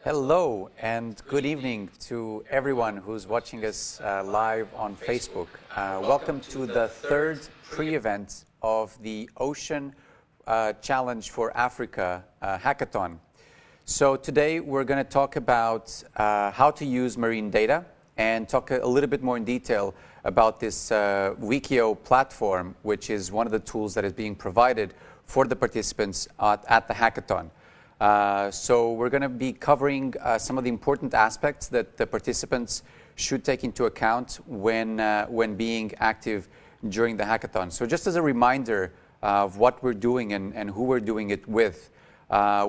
Hello and good evening to everyone who's watching us live on Facebook. Welcome to the third pre-event of the Ocean Challenge for Africa hackathon. So today we're going to talk about how to use marine data and talk a little bit more in detail about this WEkEO platform, which is one of the tools that is being provided for the participants at the hackathon. So we're going to be covering some of the important aspects that the participants should take into account when being active during the hackathon. So just as a reminder of what we're doing and who we're doing it with,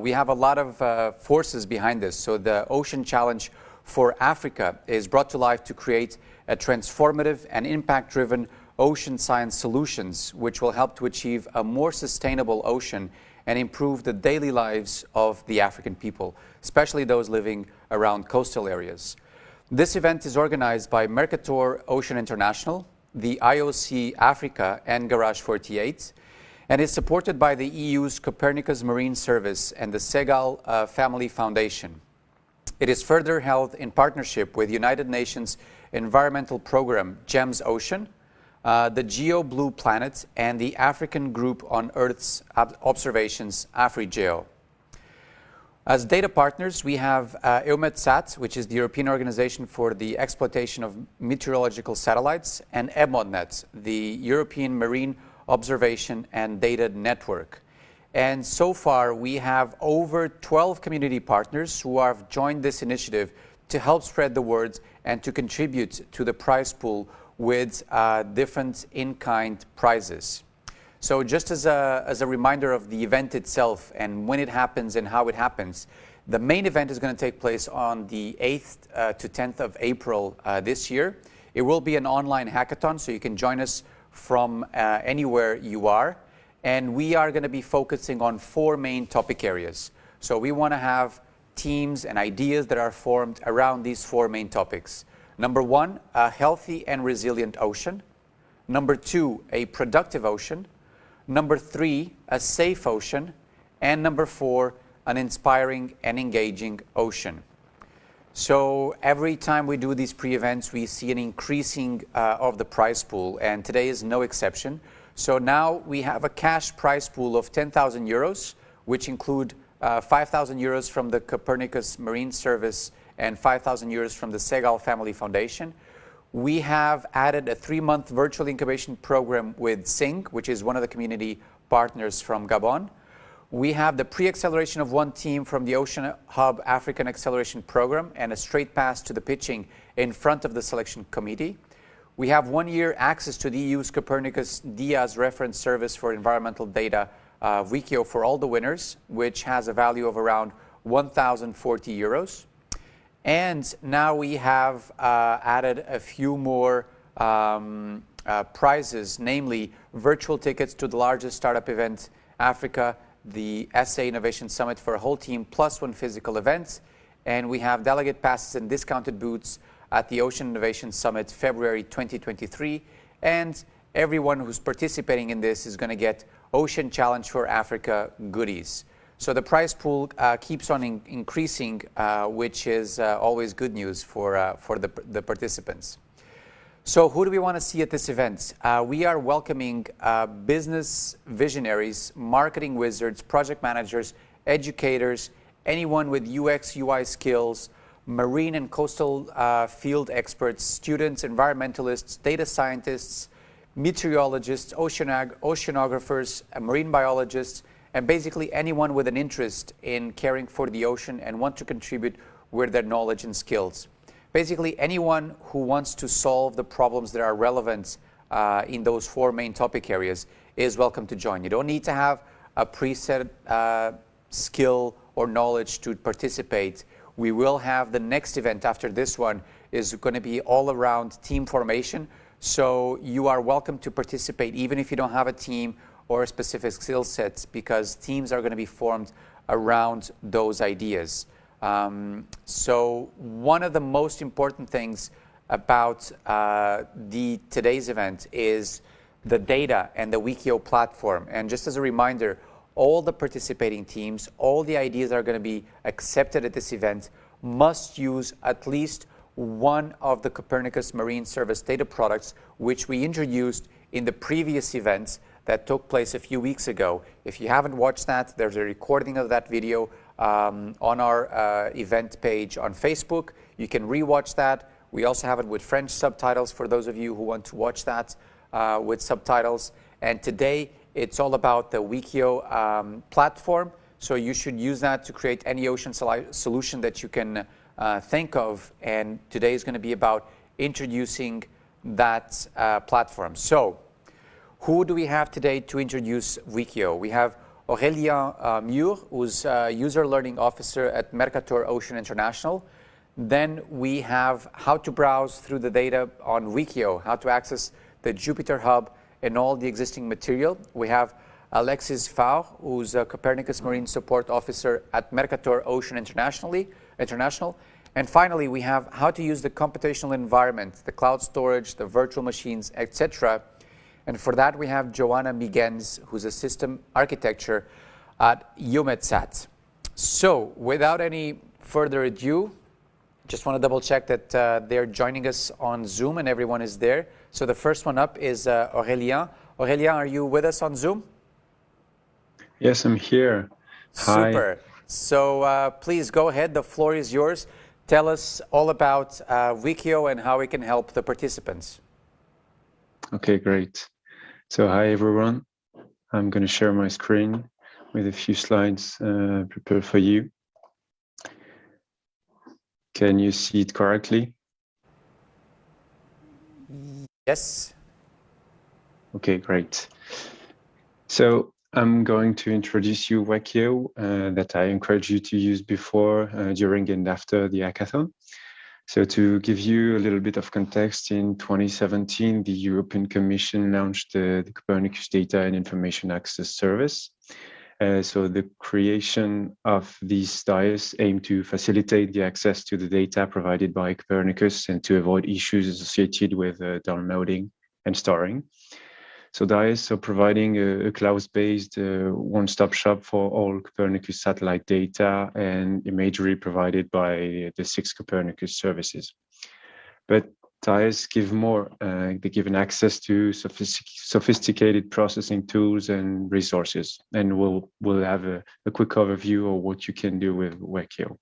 we have a lot of forces behind this. So the Ocean Challenge for Africa is brought to life to create a transformative and impact-driven ocean science solutions, which will help to achieve a more sustainable ocean and improve the daily lives of the African people, especially those living around coastal areas. This event is organized by Mercator Ocean International, the IOC Africa, and Garage 48, and is supported by the EU's Copernicus Marine Service and the Segal Family Foundation. It is further held in partnership with United Nations Environmental Program GEMS Ocean, the GeoBlue Planet, and the African Group on Earth's Observations, AfriGeo. As data partners, we have EUMETSAT, which is the European Organization for the Exploitation of Meteorological Satellites, and Emodnet, the European Marine Observation and Data Network. And so far, we have over 12 community partners who have joined this initiative to help spread the word and to contribute to the prize pool with different in-kind prizes. So just as a reminder of the event itself and when it happens and how it happens, the main event is going to take place on the 8th to 10th of April this year. It will be an online hackathon, so you can join us from anywhere you are. And we are going to be focusing on 4 main topic areas. So we want to have teams and ideas that are formed around these 4 main topics. Number 1, a healthy and resilient ocean. Number 2, a productive ocean. Number 3, a safe ocean. And number 4, an inspiring and engaging ocean. So every time we do these pre-events, we see an increasing of the prize pool, and today is no exception. So now we have a cash prize pool of 10,000 euros, which include 5,000 euros from the Copernicus Marine Service and 5,000 euros from the Segal Family Foundation. We have added a 3-month virtual incubation program with SING, which is one of the community partners from Gabon. We have the pre-acceleration of 1 team from the Ocean Hub African Acceleration Program and a straight pass to the pitching in front of the selection committee. We have 1-year access to the EU's Copernicus DIAS reference service for environmental data, WEkEO, for all the winners, which has a value of around 1,040 euros. And now we have added a few more prizes, namely virtual tickets to the largest startup event Africa, the SA Innovation Summit for a whole team, plus 1 physical event. And we have delegate passes and discounted booths at the Ocean Innovation Summit February 2023. And everyone who's participating in this is going to get Ocean Challenge for Africa goodies. So the prize pool keeps on increasing, which is always good news for the participants. So who do we want to see at this event? We are welcoming business visionaries, marketing wizards, project managers, educators, anyone with UX, UI skills, marine and coastal field experts, students, environmentalists, data scientists, meteorologists, oceanographers, marine biologists, and basically anyone with an interest in caring for the ocean and want to contribute with their knowledge and skills. Basically anyone who wants to solve the problems that are relevant in those 4 main topic areas is welcome to join. You don't need to have a preset skill or knowledge to participate. We will have the next event after this one is going to be all around team formation. So you are welcome to participate even if you don't have a team or a specific skill set, because teams are going to be formed around those ideas. So one of the most important things about today's event is the data and the WEkEO platform. And just as a reminder, all the participating teams, all the ideas that are going to be accepted at this event must use at least one of the Copernicus Marine Service data products, which we introduced in the previous events that took place a few weeks ago. If you haven't watched that, there's a recording of that video on our event page on Facebook. You can rewatch that. We also have it with French subtitles for those of you who want to watch that with subtitles. And today, it's all about the WEkEO platform. So you should use that to create any ocean solution that you can think of. And today is going to be about introducing that platform. So who do we have today to introduce WEkEO? We have Aurélien Mur, who's User Learning Officer at Mercator Ocean International. Then we have how to browse through the data on WEkEO, how to access the Jupyter Hub and all the existing material. We have Alexis Faure, who's a Copernicus Marine Support Officer at Mercator Ocean International. And finally, we have how to use the computational environment, the cloud storage, the virtual machines, etc. And for that, we have Joanna Migens, who's a system architecture at EUMETSAT. So without any further ado, just want to double check that they're joining us on Zoom and everyone is there. So the first one up is Aurélien. Aurélien, are you with us on Zoom? Yes, I'm here. Super. Hi. So please go ahead. The floor is yours. Tell us all about WEkEO and how we can help the participants. Okay, great. So hi, everyone. I'm going to share my screen with a few slides prepared for you. Can you see it correctly? Yes. Okay, great. So I'm going to introduce you WEkEO that I encourage you to use before, during, and after the hackathon. So to give you a little bit of context, in 2017, the European Commission launched the Copernicus Data and Information Access Service. So the creation of these DIAS aimed to facilitate the access to the data provided by Copernicus and to avoid issues associated with downloading and storing. So DIAS are providing a cloud-based one-stop shop for all Copernicus satellite data and imagery provided by the 6 Copernicus services. But DIAS give more. They give an access to sophisticated processing tools and resources. And we'll have a quick overview of what you can do with WEkEO.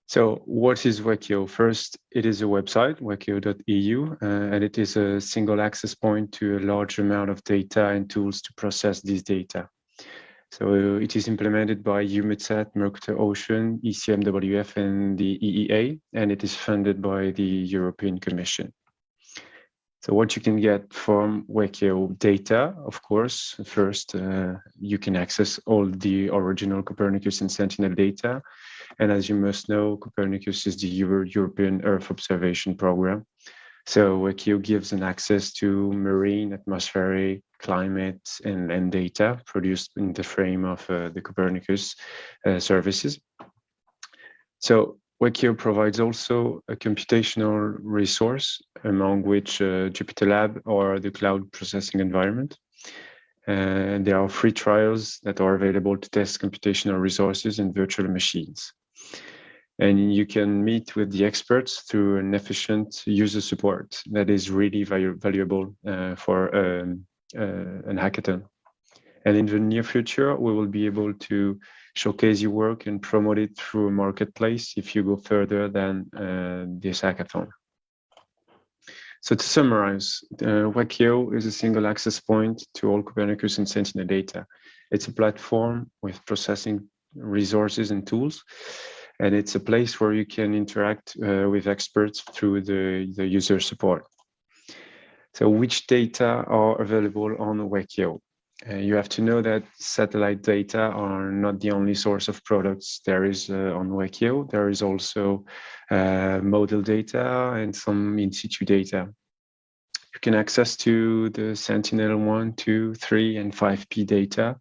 So what is WEkEO? First, it is a website, wekeo.eu, and it is a single access point to a large amount of data and tools to process these data. So it is implemented by EUMETSAT, Mercator Ocean, ECMWF, and the EEA, and it is funded by the European Commission. So what you can get from WEkEO: data, of course. First, you can access all the original Copernicus and Sentinel data. And as you must know, Copernicus is the European Earth Observation Program. So WEkEO gives an access to marine, atmospheric, climate, and land data produced in the frame of the Copernicus services. So WEkEO provides also a computational resource, among which JupyterLab or the cloud processing environment. And there are free trials that are available to test computational resources in virtual machines. And you can meet with the experts through an efficient user support that is really valuable for an hackathon. And in the near future, we will be able to showcase your work and promote it through a marketplace if you go further than this hackathon. So to summarize, WEkEO is a single access point to all Copernicus and Sentinel data. It's a platform with processing resources and tools, and it's a place where you can interact with experts through the user support. So which data are available on WEkEO? You have to know that satellite data are not the only source of products there is on WEkEO. There is also model data and some in situ data. You can access to the Sentinel 1, 2, 3, and 5P data,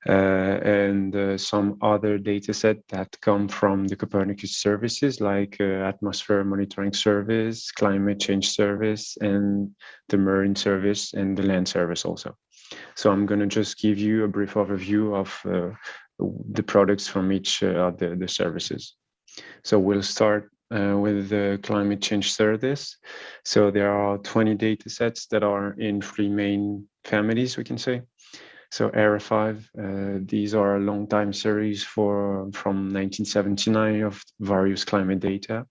and some other data set that come from the Copernicus services, like atmosphere monitoring service, climate change service, and the marine service, and the land service also. So I'm going to just give you a brief overview of the products from each of the services. So we'll start with the climate change service. So there are 20 data sets that are in 3 main families, we can say. So Era 5, these are a long time series from 1979 of various climate data.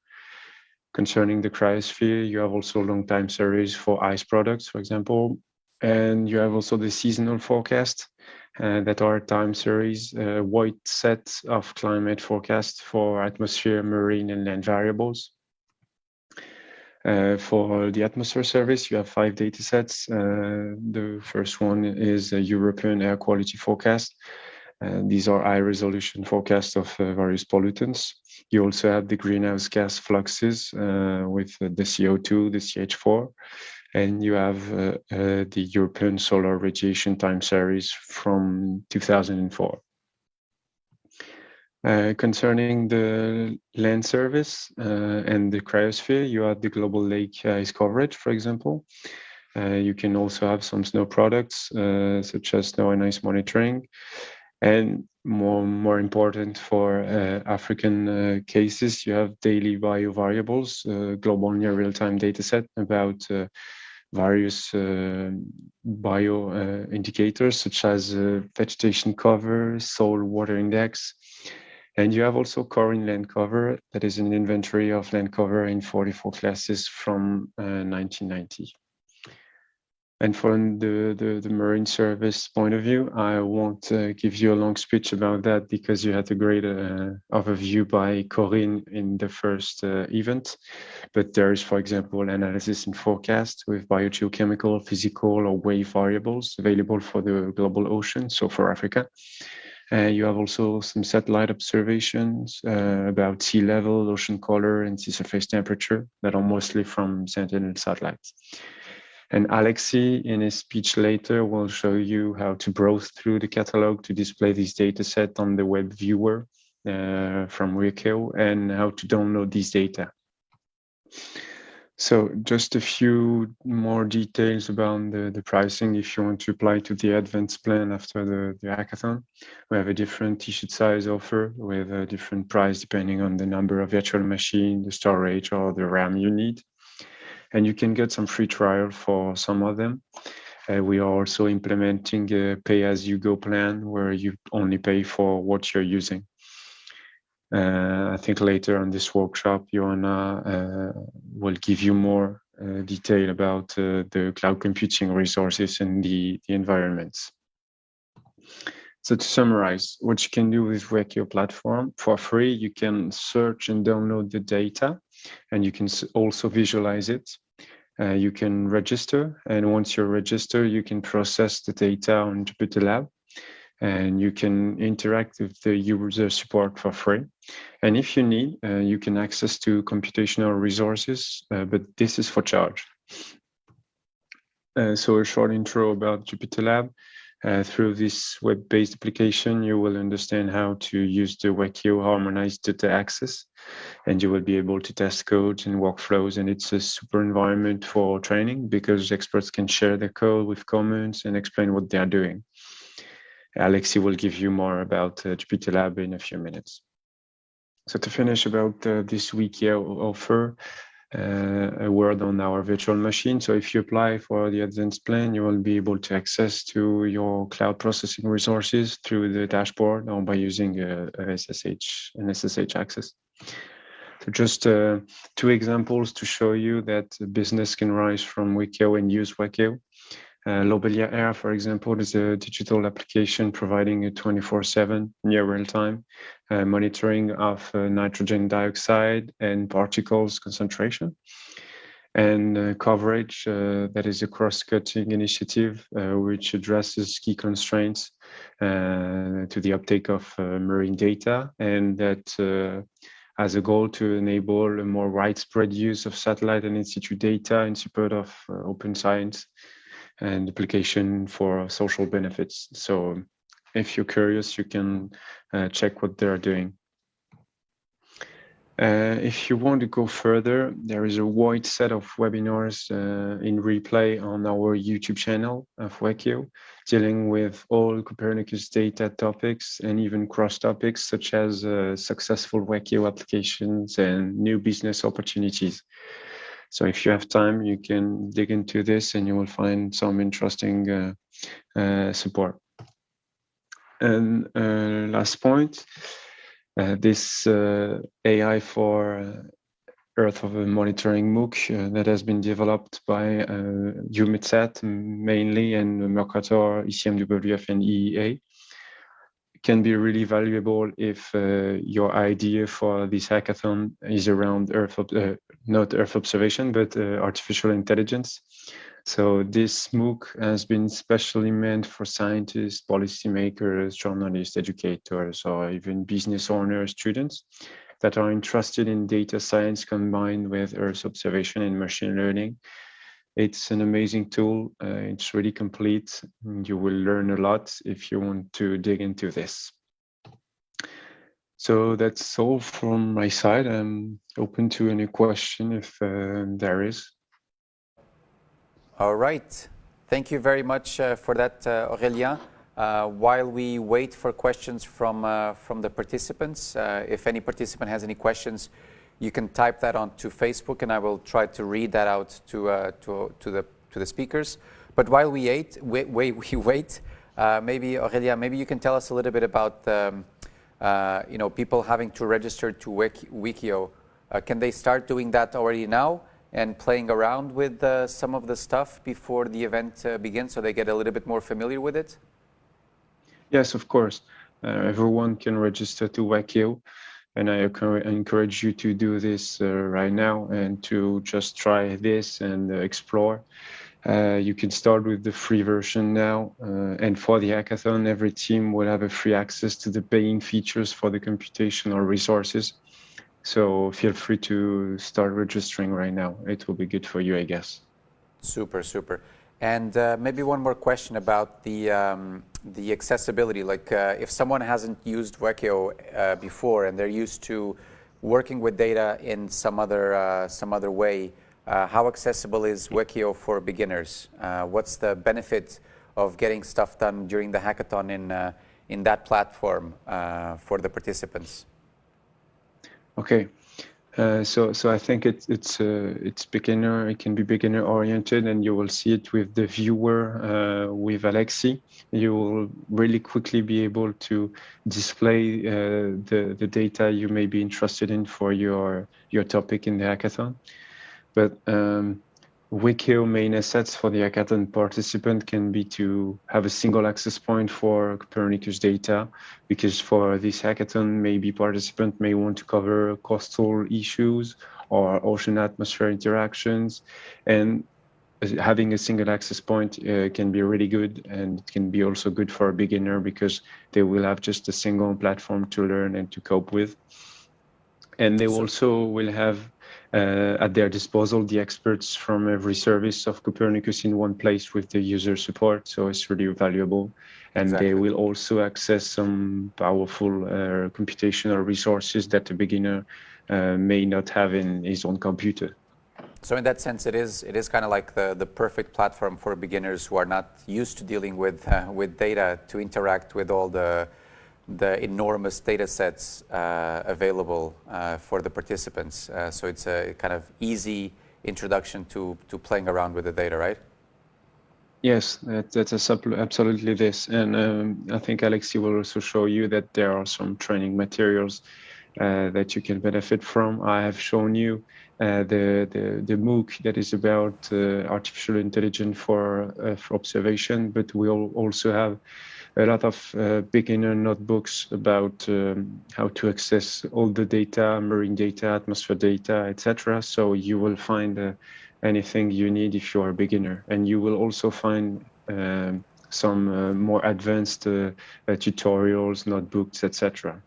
Concerning the cryosphere, you have also long time series for ice products, for example. And you have also the seasonal forecast that are time series, wide set of climate forecast for atmosphere, marine, and land variables. For the atmosphere service, you have 5 data sets. The first one is a European air quality forecast. These are high resolution forecasts of various pollutants. You also have the greenhouse gas fluxes with the CO2, the CH4, and you have the European solar radiation time series from 2004. Concerning the land service and the cryosphere, you have the global lake ice coverage, for example. You can also have some snow products, such as snow and ice monitoring. And more important for African cases, you have daily biovariables, global near real-time dataset about various bio indicators, such as vegetation cover, soil water index. And you have also core in land cover, that is an inventory of land cover in 44 classes from 1990. And from the Marine Service point of view, I won't give you a long speech about that because you had a great overview by Corinne in the first event. But there is, for example, analysis and forecast with biogeochemical, physical, or wave variables available for the global ocean, so for Africa. You have also some satellite observations about sea level, ocean color, and sea surface temperature that are mostly from Sentinel satellites. And Alexei, in his speech later, will show you how to browse through the catalog to display this dataset on the web viewer from WEkEO and how to download these data. So just a few more details about the pricing if you want to apply to the advanced plan after the hackathon. We have a different t-shirt size offer with a different price depending on the number of virtual machine, the storage, or the RAM you need. And you can get some free trial for some of them. We are also implementing a pay-as-you-go plan where you only pay for what you're using. I think later on this workshop, Joanna will give you more detail about the cloud computing resources and the environments. So to summarize, what you can do with WEkEO platform for free, you can search and download the data, and you can also visualize it. You can register, and once you're registered, you can process the data on Jupyter Lab, and you can interact with the user support for free. And if you need, you can access to computational resources, but this is for charge. So a short intro about Jupyter Lab. Through this web-based application, you will understand how to use the WEkEO harmonized data access, and you will be able to test codes and workflows. And it's a super environment for training because experts can share their code with comments and explain what they are doing. Alexei will give you more about Jupyter Lab in a few minutes. So to finish about this WEkEO offer, a word on our virtual machine. So if you apply for the advanced plan, you will be able to access to your cloud processing resources through the dashboard or by using an SSH access. So just 2 examples to show you that business can rise from WEkEO and use WEkEO. Lobelia Air, for example, is a digital application providing a 24/7 near real-time monitoring of nitrogen dioxide and particles concentration. And coverage, that is a cross-cutting initiative which addresses key constraints to the uptake of marine data, and that has a goal to enable a more widespread use of satellite and in-situ data in support of open science and application for social benefits. So if you're curious, you can check what they're doing. If you want to go further, there is a wide set of webinars in replay on our YouTube channel of WEkEO, dealing with all Copernicus data topics and even cross topics such as successful WEkEO applications and new business opportunities. So if you have time, you can dig into this and you will find some interesting support. And last point, this AI for Earth monitoring MOOC that has been developed by EUMETSAT mainly and Mercator, ECMWF and EEA can be really valuable if your idea for this hackathon is around not Earth observation, but artificial intelligence. So this MOOC has been specially meant for scientists, policymakers, journalists, educators, or even business owners, students that are interested in data science combined with Earth observation and machine learning. It's an amazing tool. It's really complete. You will learn a lot if you want to dig into this. So that's all from my side. I'm open to any question if there is. All right. Thank you very much for that, Aurélien. While we wait for questions from the participants, if any participant has any questions, you can type that onto Facebook, and I will try to read that out to the speakers. But while we wait, maybe Aurélien, maybe you can tell us a little bit about people having to register to WEkEO. Can they start doing that already now and playing around with some of the stuff before the event begins, so they get a little bit more familiar with it? Yes, of course. Everyone can register to WEkEO, and I encourage you to do this right now and to just try this and explore. You can start with the free version now, and for the hackathon, every team will have a free access to the paying features for the computational resources. So feel free to start registering right now. It will be good for you, I guess. Super, super. And maybe one more question about the accessibility. Like if someone hasn't used WEkEO before and they're used to working with data in some other way, how accessible is WEkEO for beginners? What's the benefit of getting stuff done during the hackathon in that platform for the participants? Okay, so I think it's beginner. It can be beginner oriented, and you will see it with the viewer with Alexi. You will really quickly be able to display the data you may be interested in for your topic in the hackathon. But WEkEO main assets for the hackathon participant can be to have a single access point for Copernicus data, because for this hackathon, maybe participant may want to cover coastal issues or ocean atmosphere interactions, and having a single access point can be really good, and it can be also good for a beginner because they will have just a single platform to learn and to cope with. And they also will have at their disposal the experts from every service of Copernicus in one place with the user support. So it's really valuable. And Exactly. they will also access some powerful computational resources that the beginner may not have in his own computer. So in that sense, it is kind of like the perfect platform for beginners who are not used to dealing with data to interact with all the enormous data sets available for the participants. So it's a kind of easy introduction to playing around with the data, right? Yes, that's absolutely this. And I think Alexi will also show you that there are some training materials that you can benefit from. I have shown you the MOOC that is about artificial intelligence for observation, but we'll also have a lot of beginner notebooks about how to access all the data, marine data, atmosphere data, etc. So you will find anything you need if you are a beginner. And you will also find some more advanced tutorials, notebooks, etc.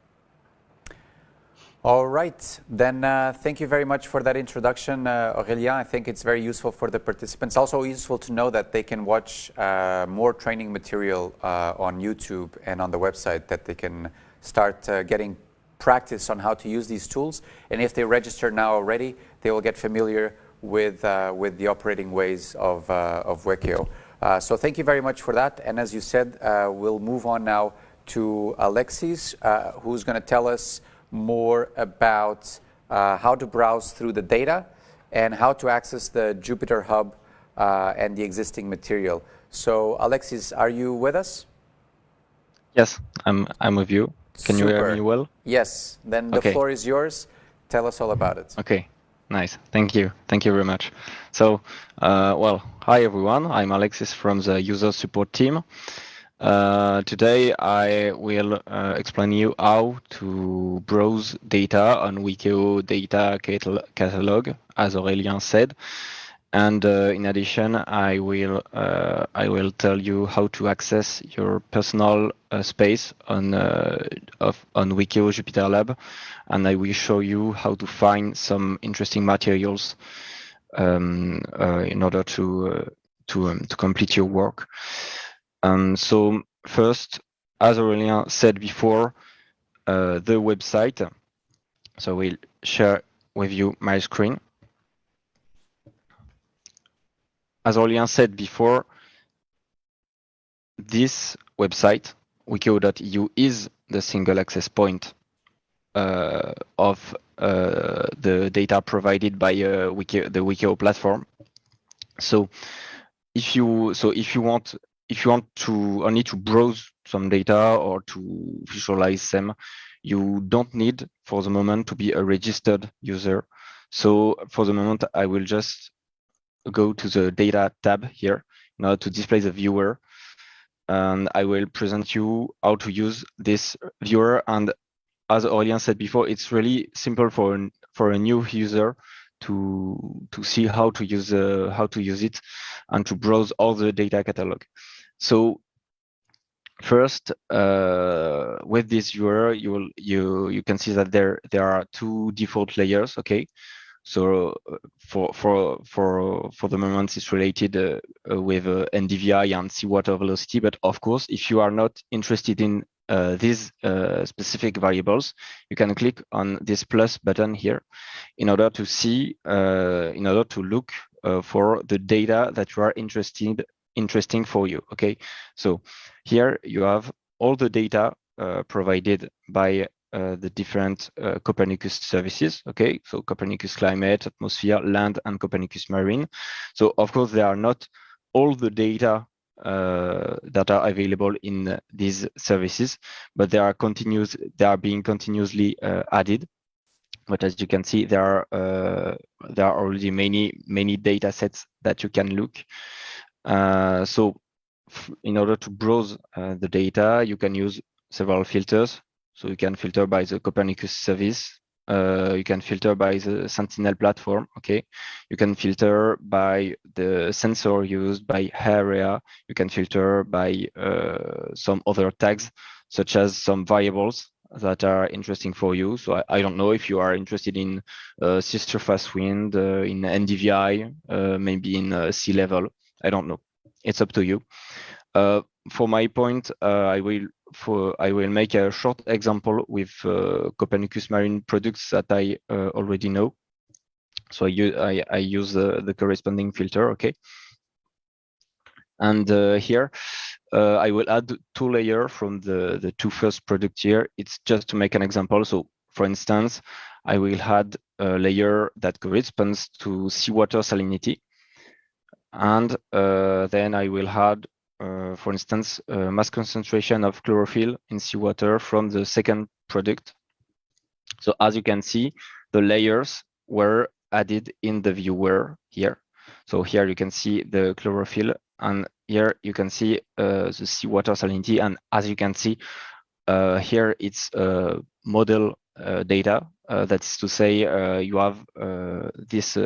All right, then thank you very much for that introduction, Aurélien. I think it's very useful for the participants. Also useful to know that they can watch more training material on YouTube and on the website, that they can start getting practice on how to use these tools. And if they register now already, they will get familiar with the operating ways of WEkEO. So thank you very much for that. And as you said, we'll move on now to Alexis, who's going to tell us more about how to browse through the data and how to access the Jupyter Hub and the existing material. So Alexis, are you with us? Yes, I'm with you. Can you hear me well? Yes, then the floor is yours. Tell us all about it. Okay, nice. Thank you. Thank you very much. So, well, hi everyone. I'm Alexis from the user support team. Today I will explain you how to browse data on WEkEO data catalog, as Aurélien said. And in addition, I will tell you how to access your personal space on WEkEO Jupyter Lab, and I will show you how to find some interesting materials in order to complete your work. So first, as Aurélien said before, the website. So we'll share with you my screen. As Aurélien said before, this website, wekeo.eu, is the single access point of the data provided by the WEkEO platform. So if you want to only to browse some data or to visualize them, you don't need for the moment to be a registered user. So for the moment, I will just go to the data tab here in order to display the viewer, and I will present you how to use this viewer. And as Aurélien said before, it's really simple for a new user to see how to use it and to browse all the data catalog. So first, with this viewer, you can see that there are two default layers. Okay. So for the moment, it's related with NDVI and seawater velocity. But of course, if you are not interested in these specific variables, you can click on this plus button here in order to see, in order to look for the data that you are interesting for you. Okay, so here you have all the data provided by the different Copernicus services. Okay, so Copernicus Climate, Atmosphere, Land, and Copernicus Marine. So of course, there are not all the data that are available in these services, but they are being continuously added. But as you can see, there are already many data sets that you can look. So in order to browse the data, you can use several filters. So you can filter by the Copernicus service. You can filter by the Sentinel platform. Okay. You can filter by the sensor used, by area. You can filter by some other tags, such as some variables that are interesting for you. So I don't know if you are interested in sea surface wind, in NDVI, maybe in sea level. I don't know. It's up to you. For my point, I will make a short example with Copernicus Marine products that I already know. So I use the corresponding filter, okay? And here, I will add two layers from the two first products here. It's just to make an example. So for instance, I will add a layer that corresponds to seawater salinity. And then I will add, for instance, mass concentration of chlorophyll in seawater from the second product. So as you can see, the layers were added in the viewer here. So here you can see the chlorophyll, and here you can see the seawater salinity. And as you can see, here it's model data. That is to say, you have this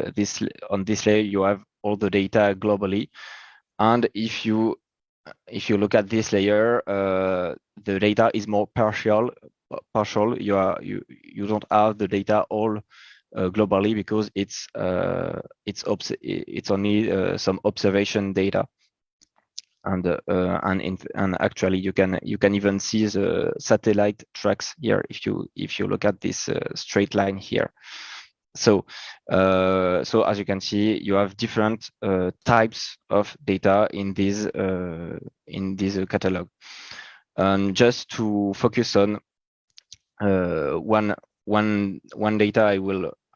on this layer you have all the data globally, and if you look at this layer, the data is more partial. You don't have the data all globally because it's only some observation data. and actually you can even see the satellite tracks here if you look at this straight line here. So as you can see, you have different types of data in this catalog. And just to focus on one data,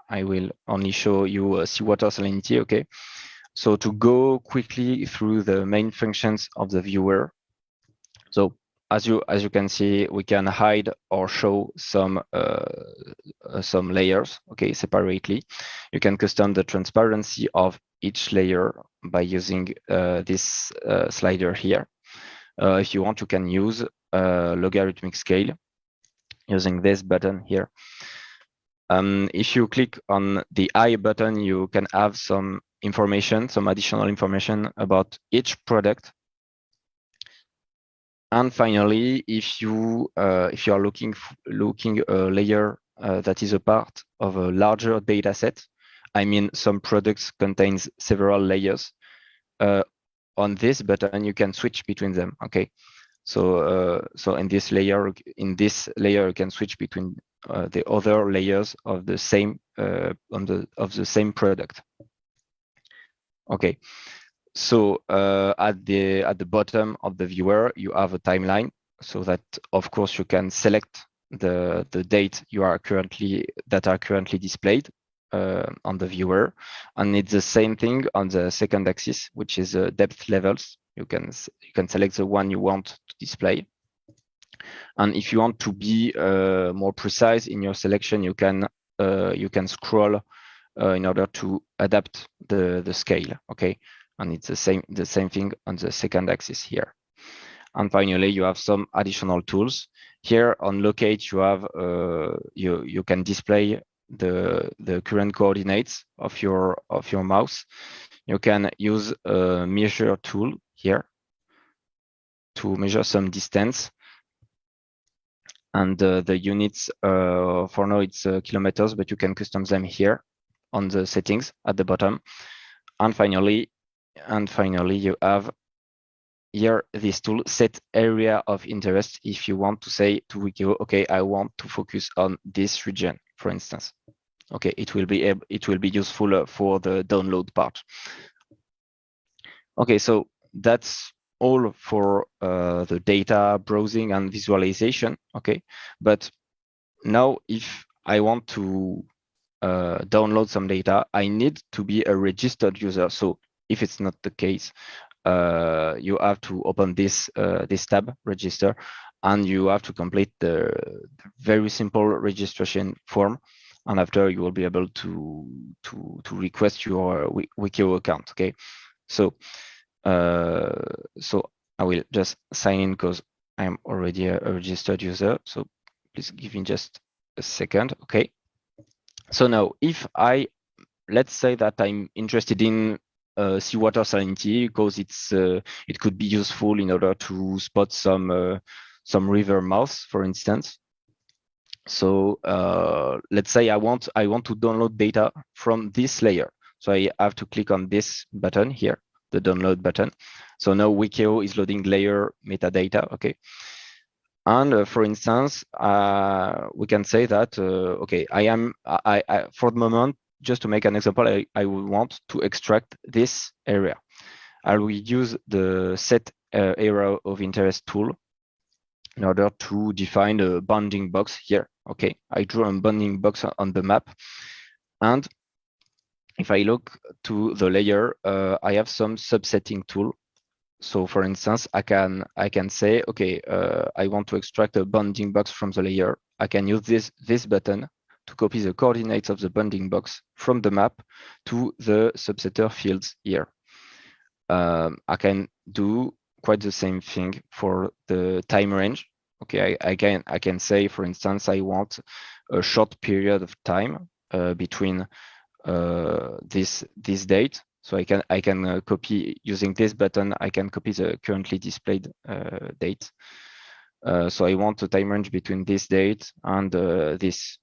I will only show you seawater salinity. Okay, so to go quickly through the main functions of the viewer. So as you can see, we can hide or show some layers, okay, separately. You can custom the transparency of each layer by using this slider here. If you want, you can use logarithmic scale using this button here. If you click on the I button, you can have some information, some additional information about each product. And finally, if you are looking a layer that is a part of a larger data set, I mean some products contains several layers. On this button, you can switch between them. Okay, so in this layer, you can switch between the other layers of the same same product. Okay. So at the bottom of the viewer, you have a timeline, so that of course you can select the date that are currently displayed on the viewer, and it's the same thing on the second axis, which is depth levels. You can select the one you want to display, and if you want to be more precise in your selection, you can scroll in order to adapt the scale. Okay. And it's the same thing on the second axis here. And finally, you have some additional tools here. On locate, you have you can display the current coordinates of your mouse. You can use a measure tool here to measure some distance, and the units for now it's kilometers, but you can custom them here on the settings at the bottom. And finally, you have here this tool, set area of interest, if you want to say to WEkEO, okay, I want to focus on this region, for instance. Okay, it will be useful for the download part. Okay, so that's all for the data browsing and visualization. Okay, but now if I want to download some data, I need to be a registered user. So if it's not the case, you have to open this tab, register, and you have to complete the very simple registration form. And after, you will be able to request your WEkEO account. Okay, so I will just sign in because I'm already a registered user. So please give me just a second. Okay. So now, if let's say that I'm interested in seawater salinity because it could be useful in order to spot some river mouths, for instance. So let's say I want to download data from this layer. So I have to click on this button here, the download button. So now WEkEO is loading layer metadata. Okay. And for instance, we can say that, okay, I for the moment, just to make an example, I would want to extract this area. I will use the set area of interest tool in order to define a bounding box here. Okay, I drew a bounding box on the map. And if I look to the layer, I have some subsetting tool. So for instance, I can say, okay, I want to extract a bounding box from the layer. I can use this button to copy the coordinates of the bounding box from the map to the subsetter fields here. I can do quite the same thing for the time range. Okay, I can say, for instance, I want a short period of time between this date. So I can copy using this button. I can copy the currently displayed date. So I want a time range between this date and this.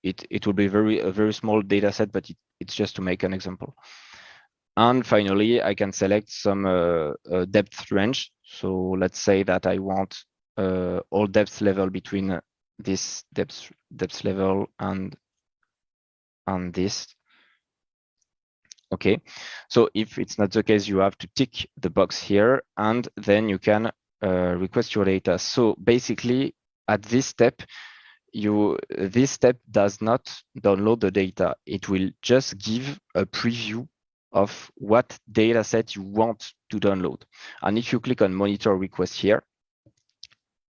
It will be a very small data set, but it's just to make an example. And finally, I can select some depth range. So let's say that I want all depth level between this depth level and this. Okay, so if it's not the case, you have to tick the box here, and then you can request your data. So basically, at this step, this step does not download the data. It will just give a preview of what data set you want to download. And if you click on monitor request here,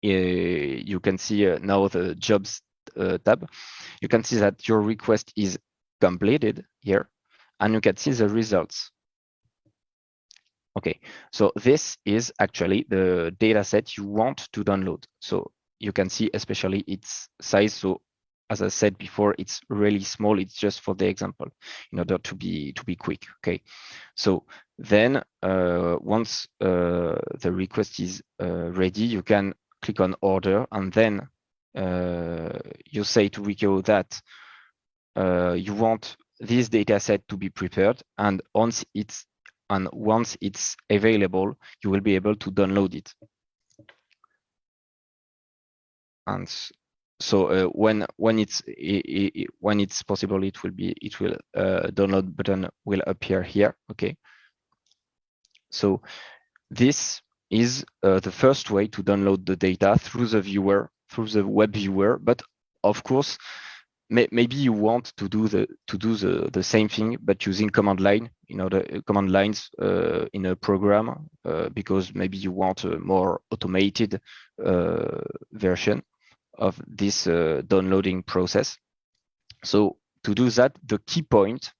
you can see now the jobs tab. You can see that your request is completed here, and you can see the results. Okay, so this is actually the data set you want to download. So you can see especially its size. So as I said before, it's really small. It's just for the example in order to be quick. Okay, so then once the request is ready, you can click on order, and then you say to WEkEO that you want this data set to be prepared, and once it's available, you will be able to download it. And so when it's possible, download button will appear here. Okay. So this is the first way to download the data through the web viewer. But of course, maybe you want to do the same thing, but using command line, command lines in a program, because maybe you want a more automated version of this downloading process. So to do that, the key point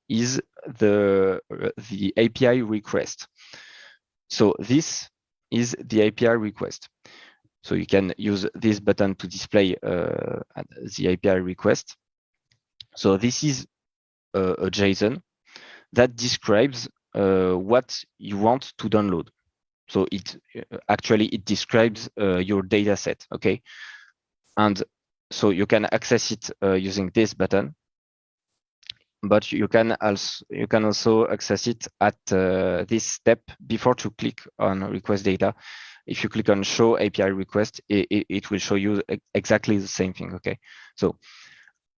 is the API request. So this is the API request. So you can use this button to display the API request. So this is a JSON that describes what you want to download. So it describes your data set, okay? And so you can access it using this button, but you can also access it at this step before to click on request data. If you click on show API request, it will show you exactly the same thing. Okay, so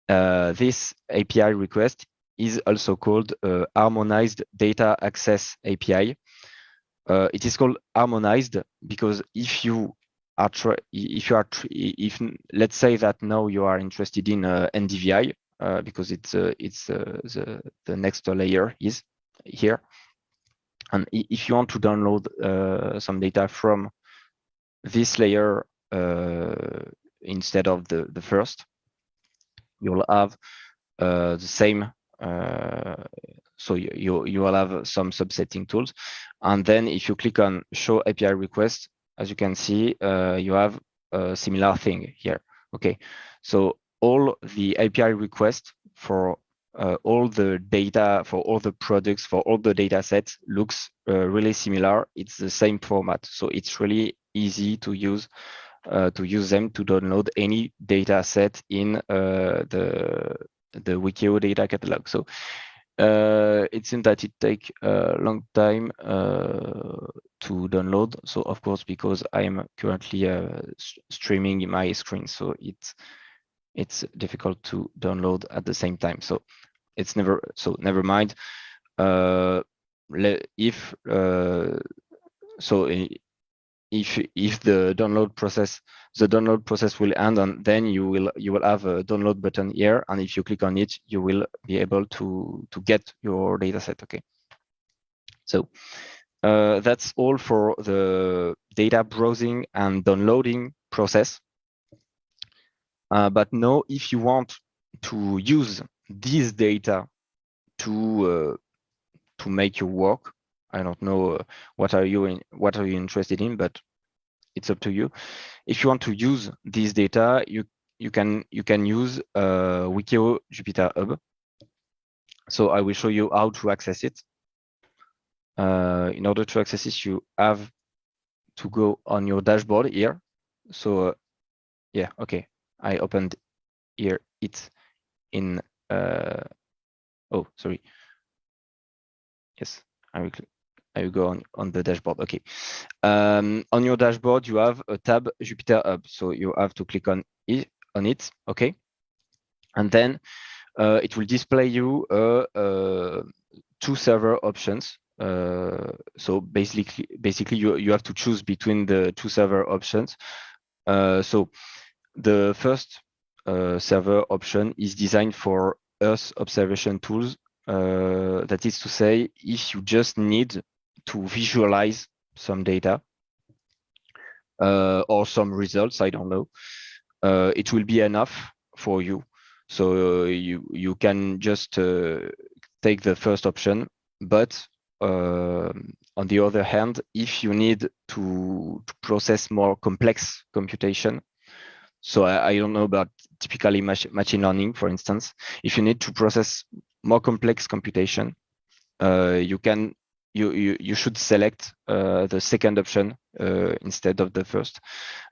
this API request is also called harmonized data access API. It is called harmonized because if let's say that now you are interested in NDVI, because it's the next layer is here, and if you want to download some data from this layer instead of the first, you'll have the same. So you will have some subsetting tools, and then if you click on show API request, as you can see, you have a similar thing here. Okay, so all the API requests for all the data, for all the products, for all the data sets looks really similar. It's the same format, so it's really easy to use them to download any data set in the WEkEO data catalog. So it seems that it takes a long time to download. So of course, because I am currently streaming in my screen, so it's difficult to download at the same time. So never mind. If the download process will end, and then you will have a download button here, and if you click on it, you will be able to get your dataset. Okay, so that's all for the data browsing and downloading process. But now, if you want to use this data to make your work, I don't know what are you interested in, but it's up to you. If you want to use this data, you can use WEkEO Jupyter Hub. So I will show you how to access it. In order to access it, you have to go on your dashboard here. So yeah, okay, I opened here. It's in oh, sorry. Yes, I will go on the dashboard. Okay. On your dashboard, you have a tab Jupyter Hub. So you have to click on it. Okay. And then it will display you two server options. So basically you have to choose between the two server options. So the first server option is designed for Earth observation tools. That is to say, if you just need to visualize some data or some results, I don't know, it will be enough for you. So you can just take the first option, but on the other hand, if you need to process more complex computation, so I don't know about typically machine learning, for instance, if you need to process more complex computation, you should select the second option instead of the first,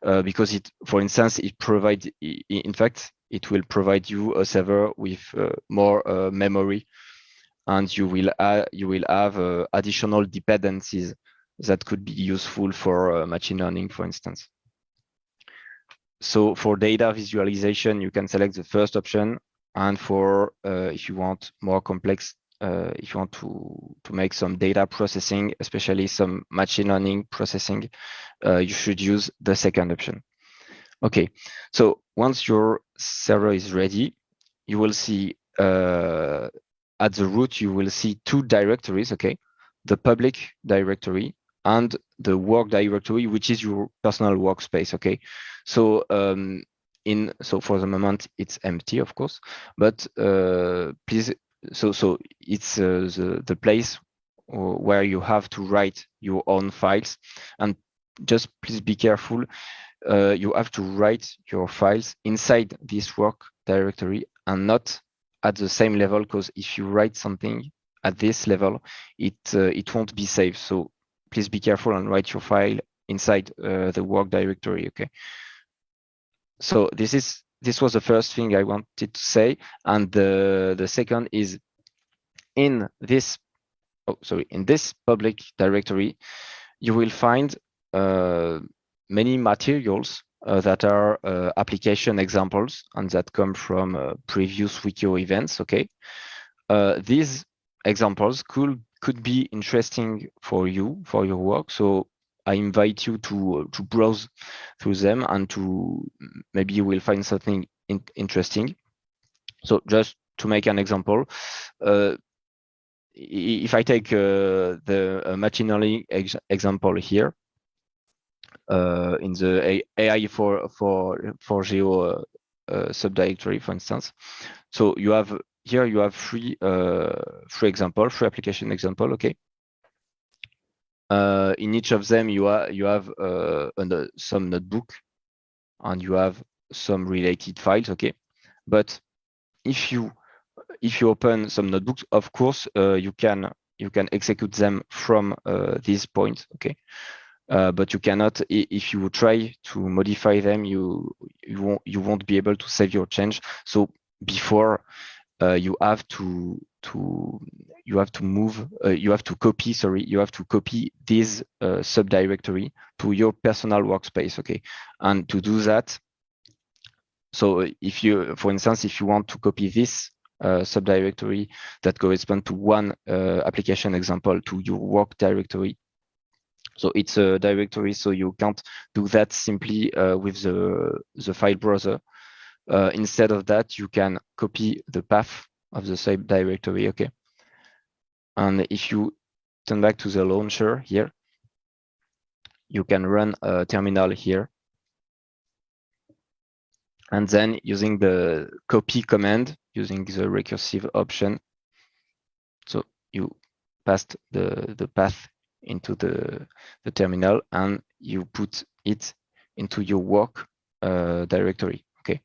because for instance, in fact, it will provide you a server with more memory, and you will have additional dependencies that could be useful for machine learning, for instance. So for data visualization, you can select the first option, and for if you want more complex, if you want to make some data processing, especially some machine learning processing, you should use the second option. Okay, so once your server is ready, you will see at the root, you will see two directories, okay? The public directory and the work directory, which is your personal workspace, okay? So so for the moment, it's empty, of course, but please, so it's the place where you have to write your own files, and just please be careful. You have to write your files inside this work directory and not at the same level, because if you write something at this level, it won't be safe. So please be careful and write your file inside the work directory. Okay. So this was the first thing I wanted to say, and the second is in this public directory, you will find many materials that are application examples and that come from previous WEkEO events. Okay, these examples could be interesting for you for your work. So I invite you to browse through them, and maybe you will find something interesting. So just to make an example, if I take the machine learning example here, in the AI for Geo subdirectory, for instance. So you have three application example. Okay. In each of them, you have some notebook, and you have some related files. Okay, but if you open some notebooks, of course, you can execute them from this point. Okay. But you cannot, if you try to modify them, you won't be able to save your change. So before you have to copy this subdirectory to your personal workspace. Okay, and to do that, so for instance, if you want to copy this subdirectory that corresponds to one application example to your work directory, so it's a directory, so you can't do that simply with the file browser. Instead of that, you can copy the path of the same directory. Okay. And if you turn back to the launcher here, you can run a terminal here. And then using the copy command, using the recursive option, so you passed the path into the terminal, and you put it into your work directory. Okay.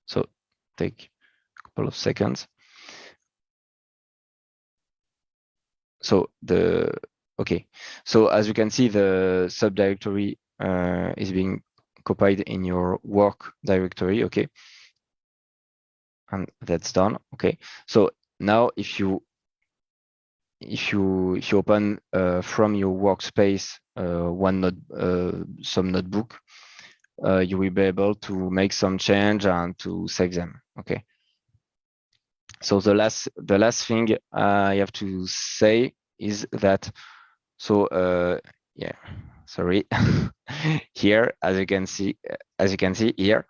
So take a couple of seconds. So so as you can see, the subdirectory is being copied in your work directory. Okay. And that's done. Okay. So now if you if you open from your workspace some notebook, you will be able to make some change and to save them. Okay. So the last thing I have to say is that, so yeah, sorry. Here, as you can see here,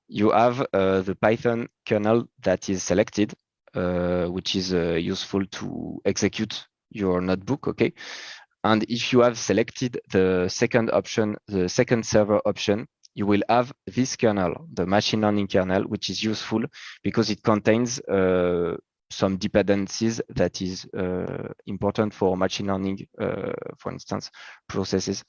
you have the Python kernel that is selected, which is useful to execute your notebook. Okay. And if you have selected the second option, the second server option, you will have this kernel, the machine learning kernel, which is useful because it contains some dependencies that is important for machine learning, for instance, processes.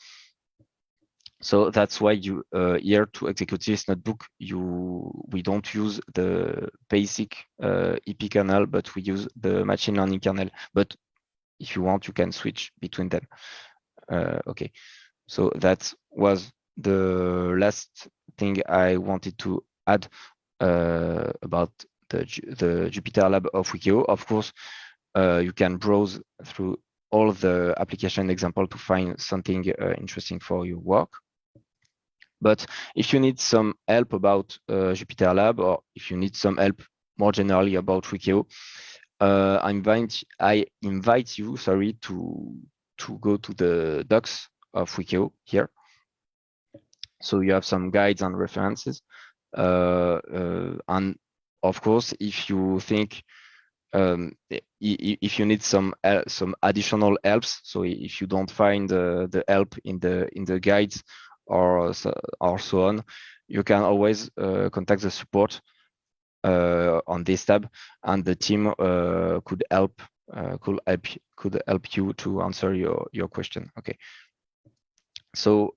So that's why you here to execute this notebook, we don't use the basic EP kernel, but we use the machine learning kernel. But if you want, you can switch between them. Okay, so that was the last thing I wanted to add about the Jupyter Lab of WEkEO. Of course, you can browse through all the application example to find something interesting for your work. But if you need some help about Jupyter Lab, or if you need some help more generally about WEkEO, I invite you, sorry, to go to the docs of WEkEO here. So you have some guides and references. And of course, if you think if you need some additional helps, so if you don't find the help in the guides or so on, you can always contact the support on this tab, and the team could help you to answer your question. Okay. So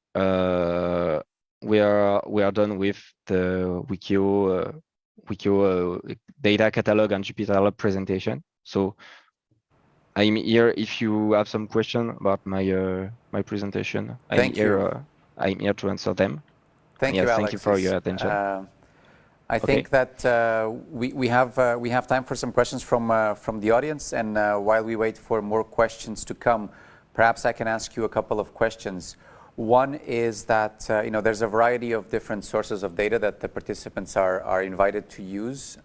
we are done with the WEkEO data catalog and Jupyter Lab presentation. So I'm here if you have some question about my my presentation. I'm here to answer them. Thank you, yes, Alexis. thank you for your attention. I think that we have time for some questions from the audience, and while we wait for more questions to come, perhaps I can ask you a couple of questions. One is that there's a variety of different sources of data that the participants are invited to use,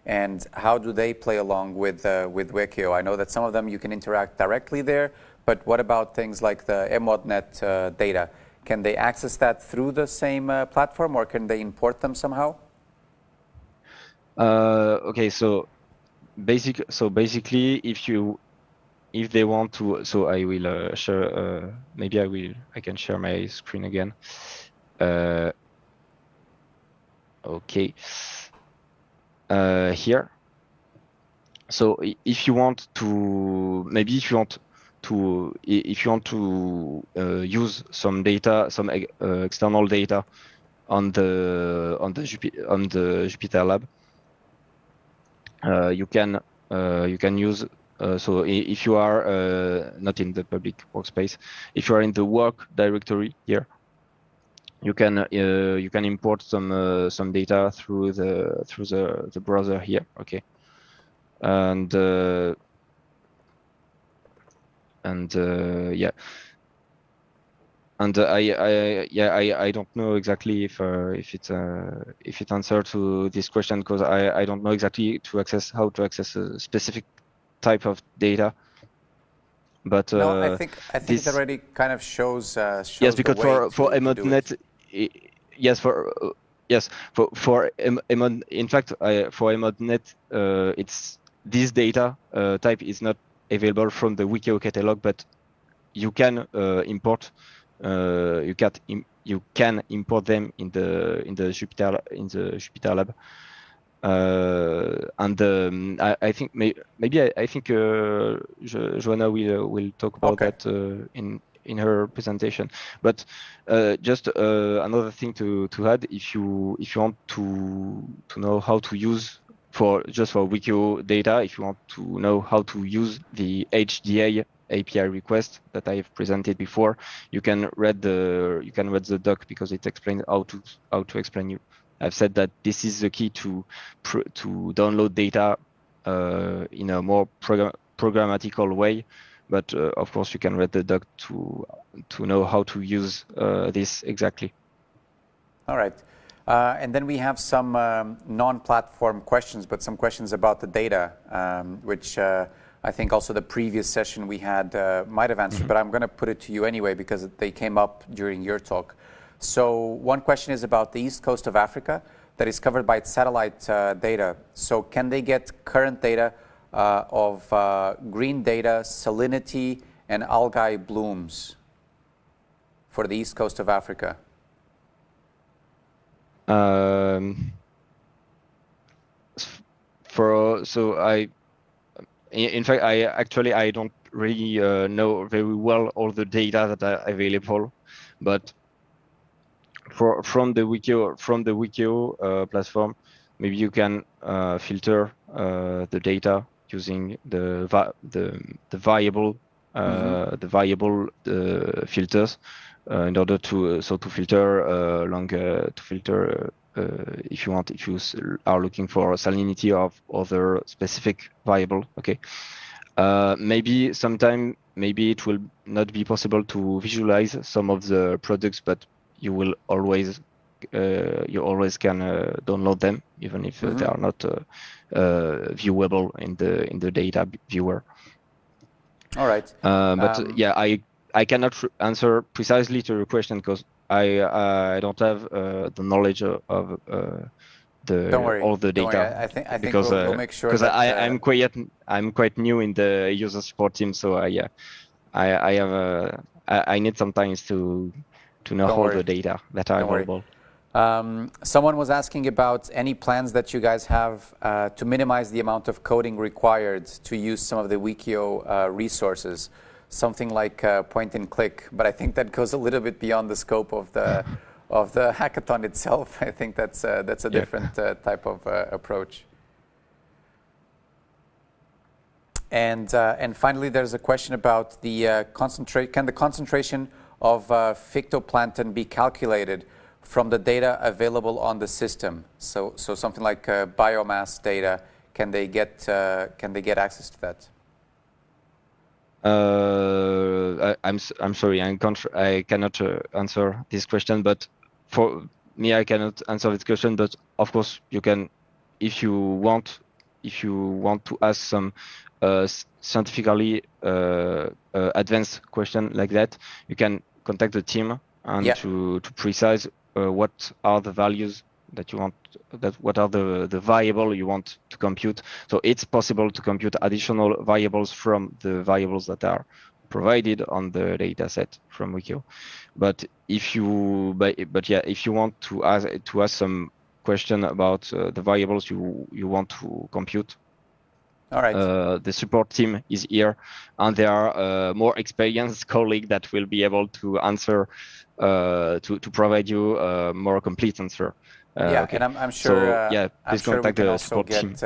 and how do they play along with WEkEO? I know that some of them you can interact directly there, but what about things like the Emodnet data? Can they access that through the same platform, or can they import them somehow? Okay, so basically, if they want to, so I will share. Maybe I can share my screen again. Okay. Here. So if you want to, use some data, some external data on the Jupyter Lab, you can use. So if you are not in the public workspace, if you are in the work directory here, you can import some data through the browser here. Okay. And yeah, and I don't know exactly if it answered to this question, because I don't know exactly how to access a specific type of data. But no, I think it already kind of shows. Yes, because for Emodnet, in fact, for Emodnet, it's this data type is not available from the WEkEO catalog, but you can import. You can import them in the Jupyter Lab. And I think I think Joanna will talk about that in her presentation. But just another thing to add, if you want to know how to use for WEkEO data, if you want to know how to use the HDA API request that I have presented before, you can read the doc, because it explains how to explain you. I've said that this is the key to download data in a more programmatical way, but of course you can read the doc to know how to use this exactly. All right. And then we have some non-platform questions, but some questions about the data, which I think also the previous session we had might have answered, but I'm going to put it to you anyway because they came up during your talk. So one question is about the east coast of Africa that is covered by satellite data. So can they get current data of green data, salinity, and algae blooms for the east coast of Africa? In fact, I don't really know very well all the data that are available, but from the WEkEO platform, maybe you can filter the data using the viable filters in order to filter if you are looking for salinity of other specific variable. Okay, maybe it will not be possible to visualize some of the products, but you will always can download them even if they are not viewable in the data viewer. All right. But yeah, I cannot answer precisely to your question because I don't have the knowledge of all the data. Don't worry. I think because we'll make sure because that I'm quite new in the user support team, so I need some time to know all the data that are available. Someone was asking about any plans that you guys have to minimize the amount of coding required to use some of the WEkEO resources, something like point and click. But I think that goes a little bit beyond the scope of the hackathon itself. I think that's a different type of approach. And finally, there's a question about the can the concentration of phytoplankton be calculated from the data available on the system? So something like biomass data, can they get access to that? I'm sorry, I cannot answer this question, but for me, I cannot answer this question. But of course, you can, if you want to ask some scientifically advanced question like that, you can contact the team and to precise what are the values that you want, what are the variable you want to compute. So it's possible to compute additional variables from the variables that are provided on the dataset from WEkEO. But if you want to ask some question about the variables you want to compute, all right. The support team is here, and there are more experienced colleagues that will be able to answer, to provide you a more complete answer. Okay. And I'm sure. So, please contact the support team.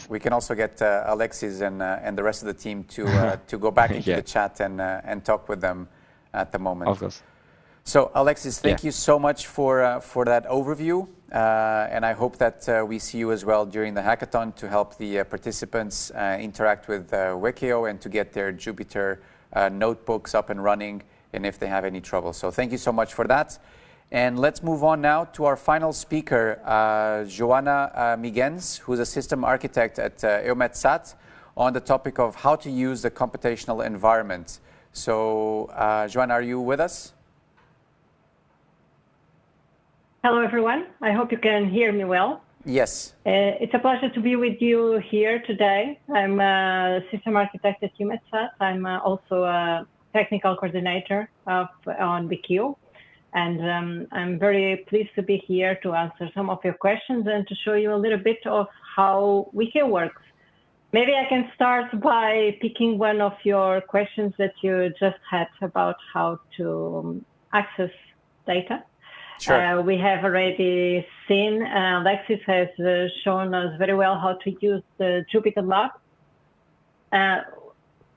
We can also get Alexis and the rest of the team to go back into the chat and talk with them at the moment. Of course. So Alexis, thank you so much for that overview, and I hope that we see you as well during the hackathon to help the participants interact with WEkEO and to get their Jupyter notebooks up and running, and if they have any trouble. So thank you so much for that. And let's move on now to our final speaker, Joanna Migens, who's a system architect at EUMETSAT, on the topic of how to use the computational environment. So Joanna, are you with us? Hello, everyone. I hope you can hear me well. Yes. It's a pleasure to be with you here today. I'm a system architect at EUMETSAT. I'm also a technical coordinator on WEkEO. And I'm very pleased to be here to answer some of your questions and to show you a little bit of how WEkEO works. Maybe I can start by picking one of your questions that you just had about how to access data. Sure. We have already seen, Alexis has shown us very well how to use the Jupyter Lab.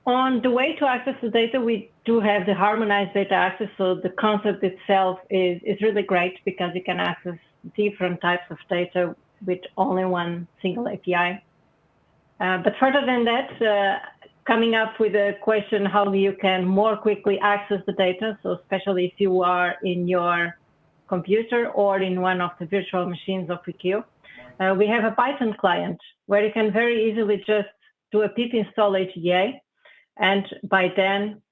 On the way to access the data, we do have the harmonized data access, so the concept itself is really great because you can access different types of data with only one single API. But further than that, coming up with a question how you can more quickly access the data. So especially if you are in your computer or in one of the virtual machines of WEkEO. We have a Python client where you can very easily just do a pip install HDA, and by then,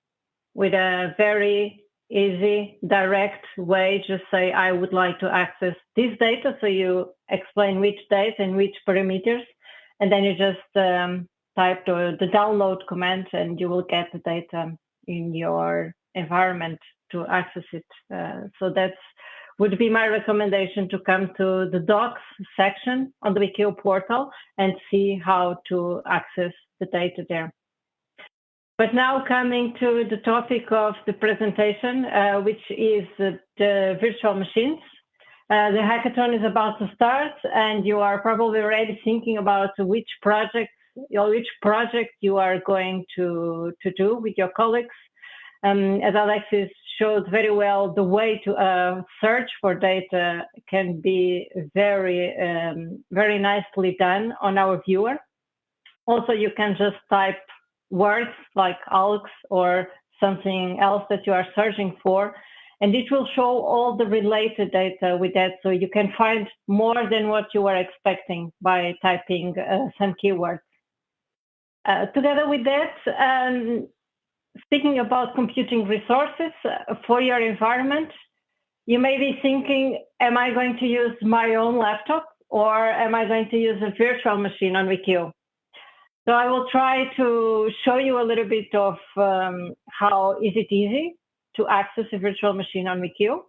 with a very easy, direct way, just say, I would like to access this data. So you explain which data and which parameters, and then you just type the download command, and you will get the data in your environment to access it. So that's would be my recommendation, to come to the docs section on the WEkEO portal and see how to access the data there. But now coming to the topic of the presentation, which is the virtual machines. The hackathon is about to start, and you are probably already thinking about which project you are going to do with your colleagues. As Alexis showed very well, the way to search for data can be very nicely done on our viewer. Also, you can just type words like ALX or something else that you are searching for, and it will show all the related data with that. So you can find more than what you were expecting by typing some keywords. Together with that, speaking about computing resources for your environment, you may be thinking, am I going to use my own laptop, or am I going to use a virtual machine on WEkEO? So I will try to show you a little bit of how is it easy to access a virtual machine on WEkEO.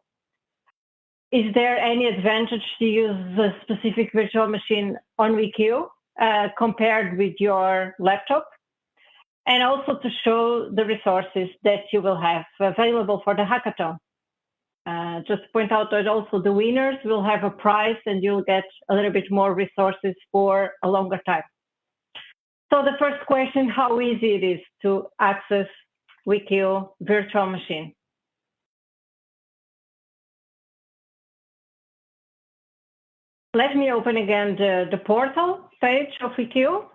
Is there any advantage to use a specific virtual machine on WEkEO compared with your laptop? And also to show the resources that you will have available for the hackathon. Just to point out that also the winners will have a prize, and you'll get a little bit more resources for a longer time. So the first question, how easy it is to access WEkEO virtual machine. Let me open again the portal page of WEkEO.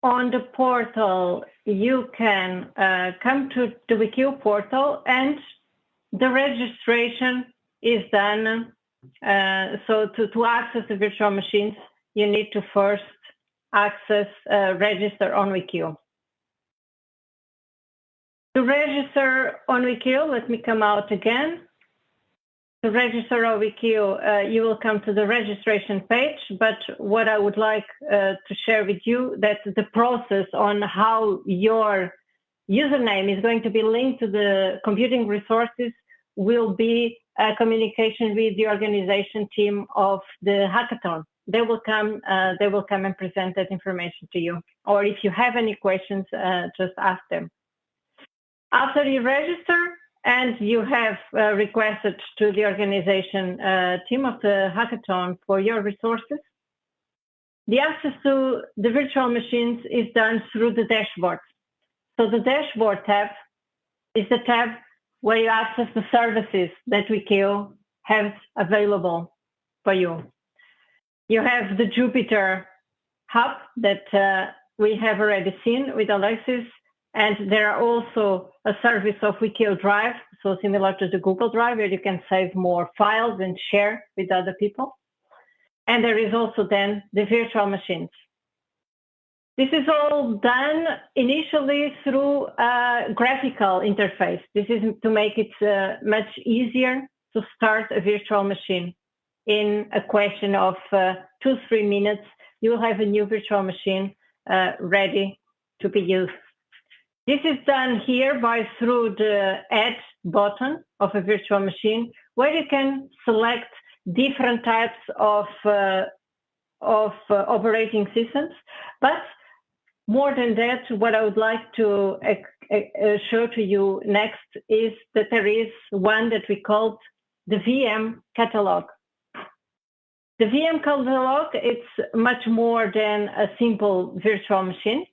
On the portal, you can come to the WEkEO portal, and the registration is done. So to access the virtual machines, you need to first access register on WEkEO. To register on WEkEO, let me come out again. To register on WEkEO, you will come to the registration page, but what I would like to share with you, that the process on how your username is going to be linked to the computing resources will be a communication with the organization team of the hackathon. They will come and present that information to you. Or if you have any questions, just ask them. After you register and you have requested to the organization team of the hackathon for your resources, the access to the virtual machines is done through the dashboard. So the dashboard tab is the tab where you access the services that WEkEO has available for you. You have the Jupyter Hub that we have already seen with Alexis, and there are also a service of WEkEO Drive, so similar to the Google Drive, where you can save more files and share with other people. And there is also then the virtual machines. This is all done initially through a graphical interface. This is to make it much easier to start a virtual machine. In a question of 2-3 minutes, you will have a new virtual machine ready to be used. This is done here through the Add button of a virtual machine, where you can select different types of operating systems. But more than that, what I would like to show to you next is that there is one that we call the VM catalog. The VM catalog, it's much more than a simple virtual machine.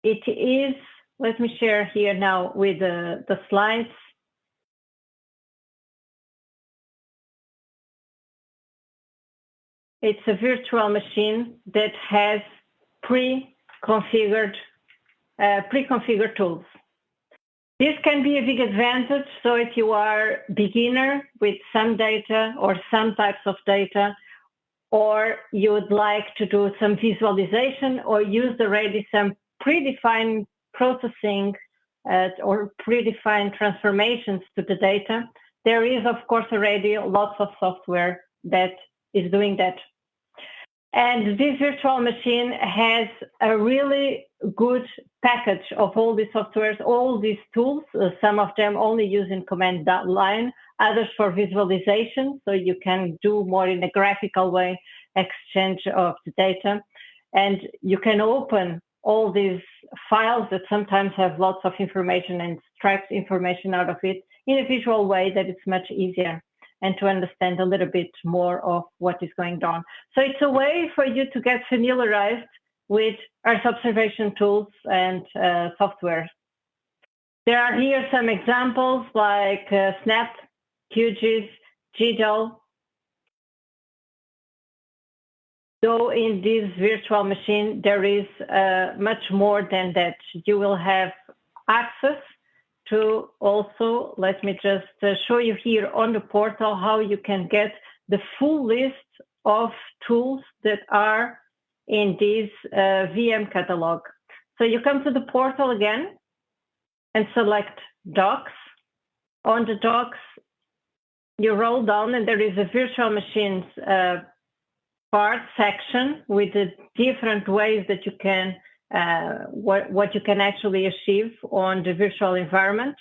It is, let me share here now with the slides. It's a virtual machine that has pre-configured tools. This can be a big advantage. So if you are beginner with some data or some types of data, or you would like to do some visualization or use already some predefined processing or predefined transformations to the data, there is, of course, already lots of software that is doing that. And this virtual machine has a really good package of all these softwares, all these tools, some of them only using command line, others for visualization, so you can do more in a graphical way, exchange of the data. And you can open all these files that sometimes have lots of information and extract information out of it in a visual way that it's much easier and to understand a little bit more of what is going on. So it's a way for you to get familiarized with Earth observation tools and software. There are here some examples like SNAP, QGIS, GDAL. So in this virtual machine, there is much more than that. You will have access to also, let me just show you here on the portal how you can get the full list of tools that are in this VM catalog. So you come to the portal again and select Docs. On the Docs, you roll down and there is a virtual machines part section with the different ways that you can what you can actually achieve on the virtual environment.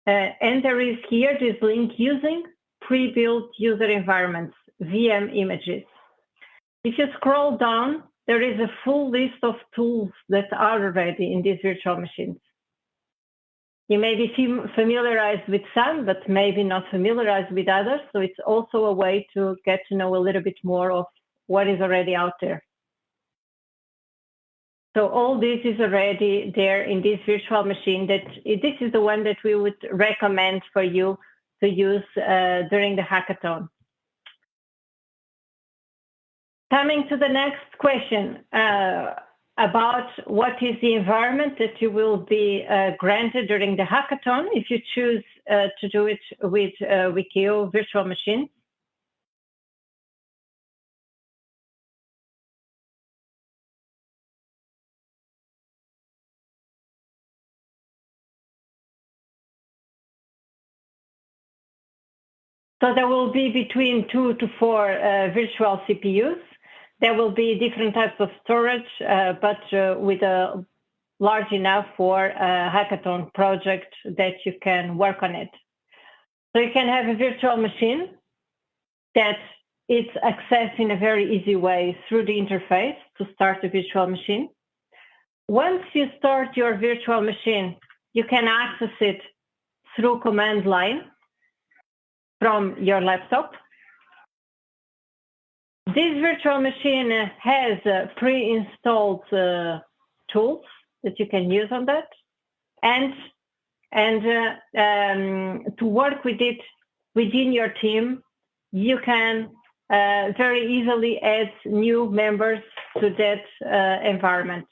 And there is here this link using pre-built user environments, VM images. If you scroll down, there is a full list of tools that are already in these virtual machines. You may be familiarized with some, but maybe not familiarized with others. So it's also a way to get to know a little bit more of what is already out there. So all this is already there in this virtual machine. That this is the one that we would recommend for you to use during the hackathon. Coming to the next question about what is the environment that you will be granted during the hackathon if you choose to do it with WEkEO virtual machine. So there will be between 2 to 4 virtual CPUs. There will be different types of storage, but with a large enough for a hackathon project that you can work on it. So you can have a virtual machine that it's accessed in a very easy way through the interface to start the virtual machine. Once you start your virtual machine, you can access it through command line from your laptop. This virtual machine has pre-installed tools that you can use on that, and to work with it within your team, you can very easily add new members to that environment.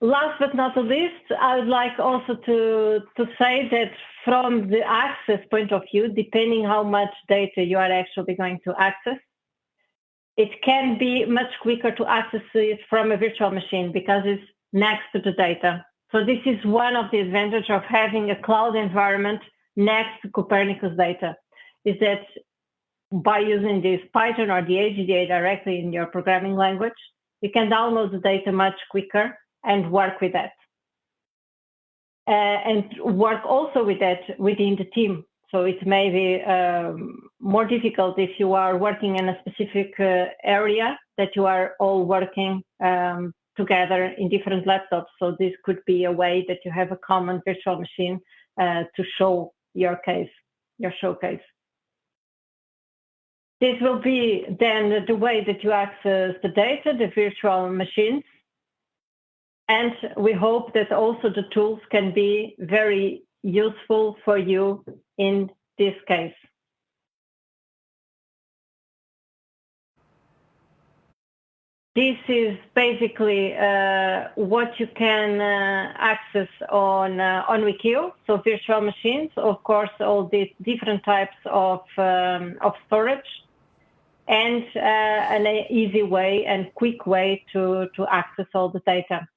Last but not least, I would like also to say that from the access point of view, depending how much data you are actually going to access, it can be much quicker to access it from a virtual machine because it's next to the data. So this is one of the advantages of having a cloud environment next to Copernicus data, is that by using this Python or the AGDA directly in your programming language, you can download the data much quicker and work with that. And work also with that within the team. So it may be more difficult if you are working in a specific area that you are all working together in different laptops. So this could be a way that you have a common virtual machine to show your case, your showcase. This will be then the way that you access the data, the virtual machines. And we hope that also the tools can be very useful for you in this case. this is basically what you can access on WEkEO, so virtual machines, of course, all these different types of storage, and an easy way and quick way to access all the data.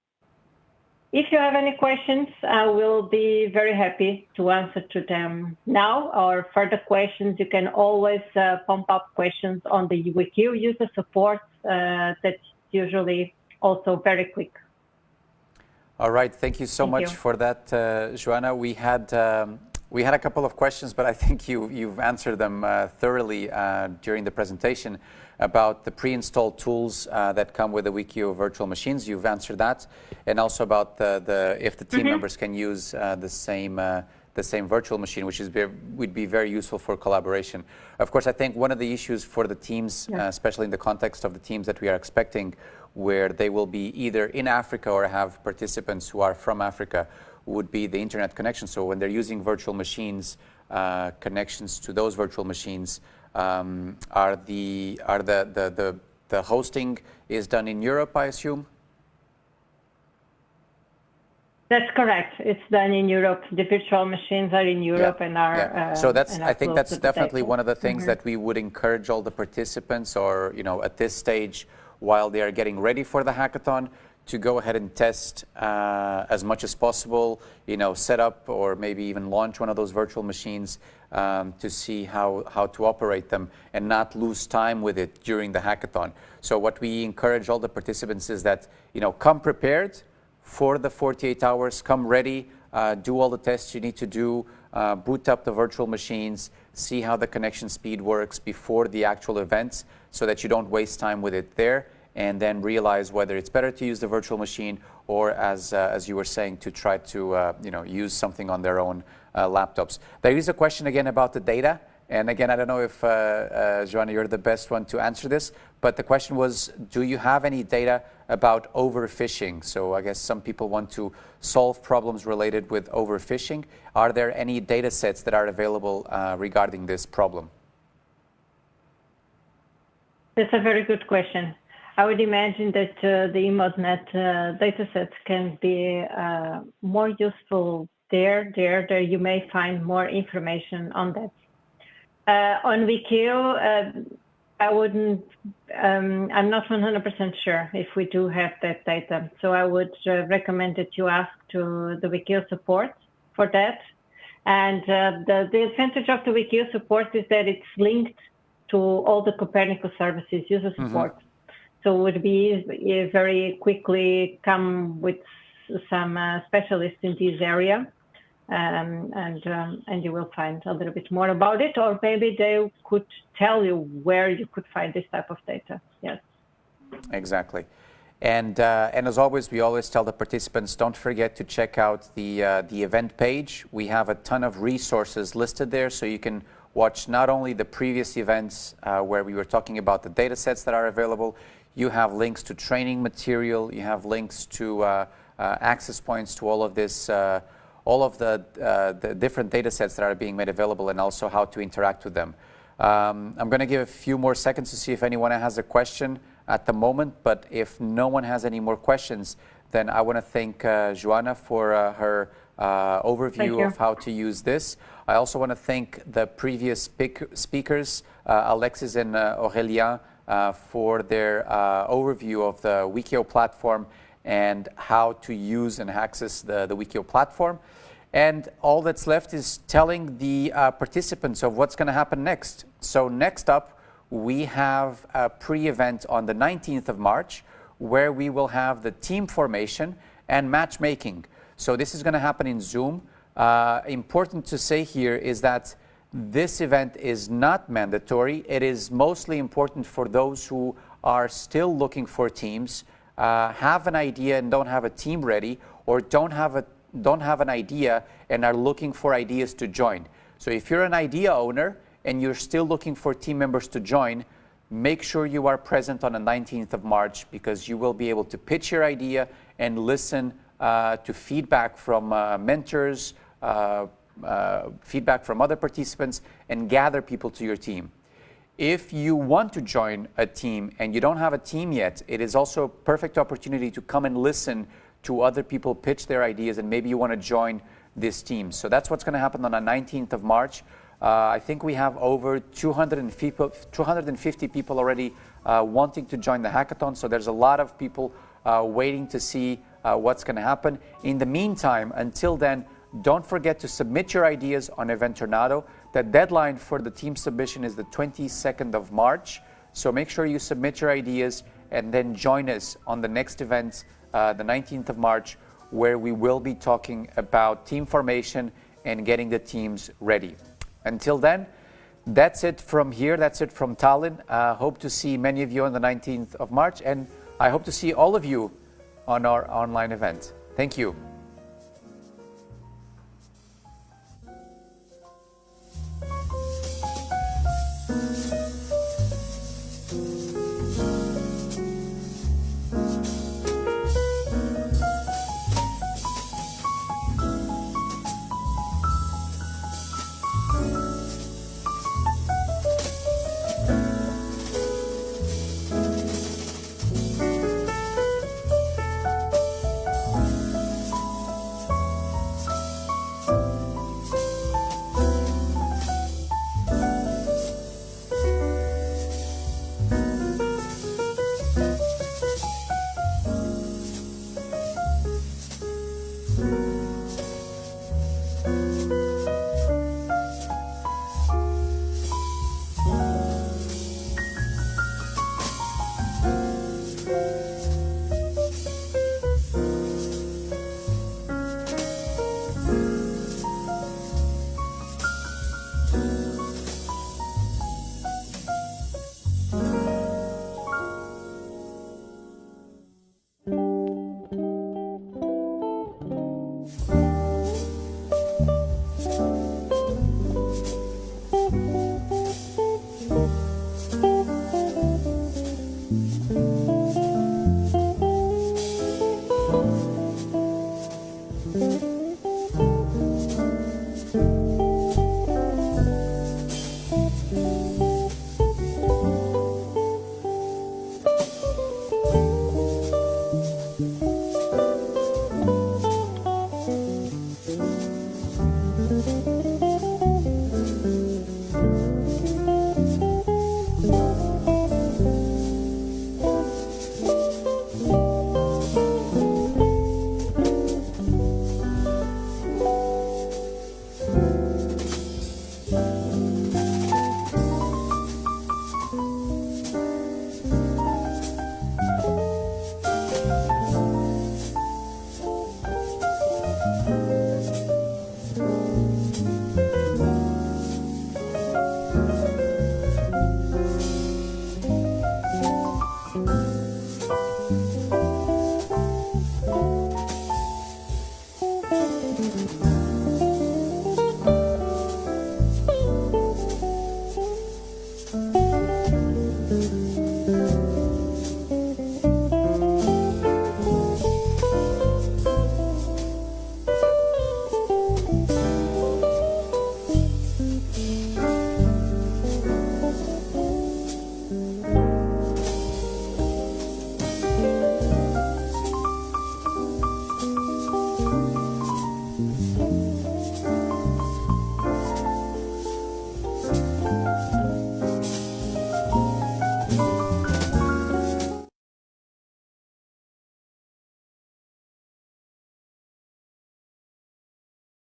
If you have any questions, I will be very happy to answer to them now, or further questions. You can always pump up questions on the WEkEO user support. That's usually also very quick. All right, thank you so much for that, Joanna. We had a couple of questions, but I think you've answered them thoroughly during the presentation about the pre-installed tools that come with the WEkEO virtual machines. You've answered that, and also about if the team members can use the same virtual machine, which would be very useful for collaboration. Of course, I think one of the issues for the teams, especially in the context of the teams that we are expecting, where they will be either in Africa or have participants who are from Africa, would be the internet connection. So when they're using virtual machines, connections to those virtual machines, are the hosting is done in Europe, I assume? That's correct. It's done in Europe. The virtual machines are in Europe and are. So that's. I think that's definitely one of the things that we would encourage all the participants, or at this stage, while they are getting ready for the hackathon, to go ahead and test as much as possible. Set up or maybe even launch one of those virtual machines to see how to operate them and not lose time with it during the hackathon. So what we encourage all the participants is that come prepared for the 48 hours, come ready, do all the tests you need to do, boot up the virtual machines, see how the connection speed works before the actual events so that you don't waste time with it there, and then realize whether it's better to use the virtual machine or, as you were saying, to try to use something on their own laptops. There is a question again about the data. And again, I don't know if, Joanna, you're the best one to answer this, but the question was, do you have any data about overfishing? So I guess some people want to solve problems related with overfishing. Are there any data sets that are available regarding this problem? That's a very good question. I would imagine that the Emodnet datasets can be more useful there. There you may find more information on that. On WEkEO, I'm not 100% sure if we do have that data. So I would recommend that you ask to the WEkEO support for that. And the advantage of the WEkEO support is that it's linked to all the Copernicus services, user support. So it would be very quickly come with some specialists in this area. And you will find a little bit more about it, or maybe they could tell you where you could find this type of data. Yes. Exactly. And as always, we always tell the participants, don't forget to check out the event page. We have a ton of resources listed there, so you can watch not only the previous events where we were talking about the data sets that are available. You have links to training material. You have links to access points to all of this. All of the different data sets that are being made available, and also how to interact with them. I'm going to give a few more seconds to see if anyone has a question at the moment, but if no one has any more questions, then I want to thank Joanna for her overview of how to use this. I also want to thank the previous speakers, Alexis and Aurélien, for their overview of the WEkEO platform and how to use and access the WEkEO platform. And all that's left is telling the participants of what's going to happen next. So next up, we have a pre-event on the 19th of March, where we will have the team formation and matchmaking. So this is going to happen in Zoom. Important to say here is that this event is not mandatory. It is mostly important for those who are still looking for teams, have an idea and don't have a team ready, or don't have an idea and are looking for ideas to join. So if you're an idea owner and you're still looking for team members to join, make sure you are present on the 19th of March, because you will be able to pitch your idea and listen to feedback from mentors, feedback from other participants, and gather people to your team. if you want to join a team and you don't have a team yet, it is also a perfect opportunity to come and listen to other people pitch their ideas, and maybe you want to join this team. So that's what's going to happen on the 19th of March. I think we have over 250 people already wanting to join the hackathon. So there's a lot of people waiting to see what's going to happen. In the meantime, until then, don't forget to submit your ideas on Event Tornado. The deadline for the team submission is the 22nd of March. So make sure you submit your ideas and then join us on the next event, the 19th of March, where we will be talking about team formation and getting the teams ready. Until then, that's it from here. That's it from Tallinn. Hope to see many of you on the 19th of March, and I hope to see all of you on our online event. Thank you.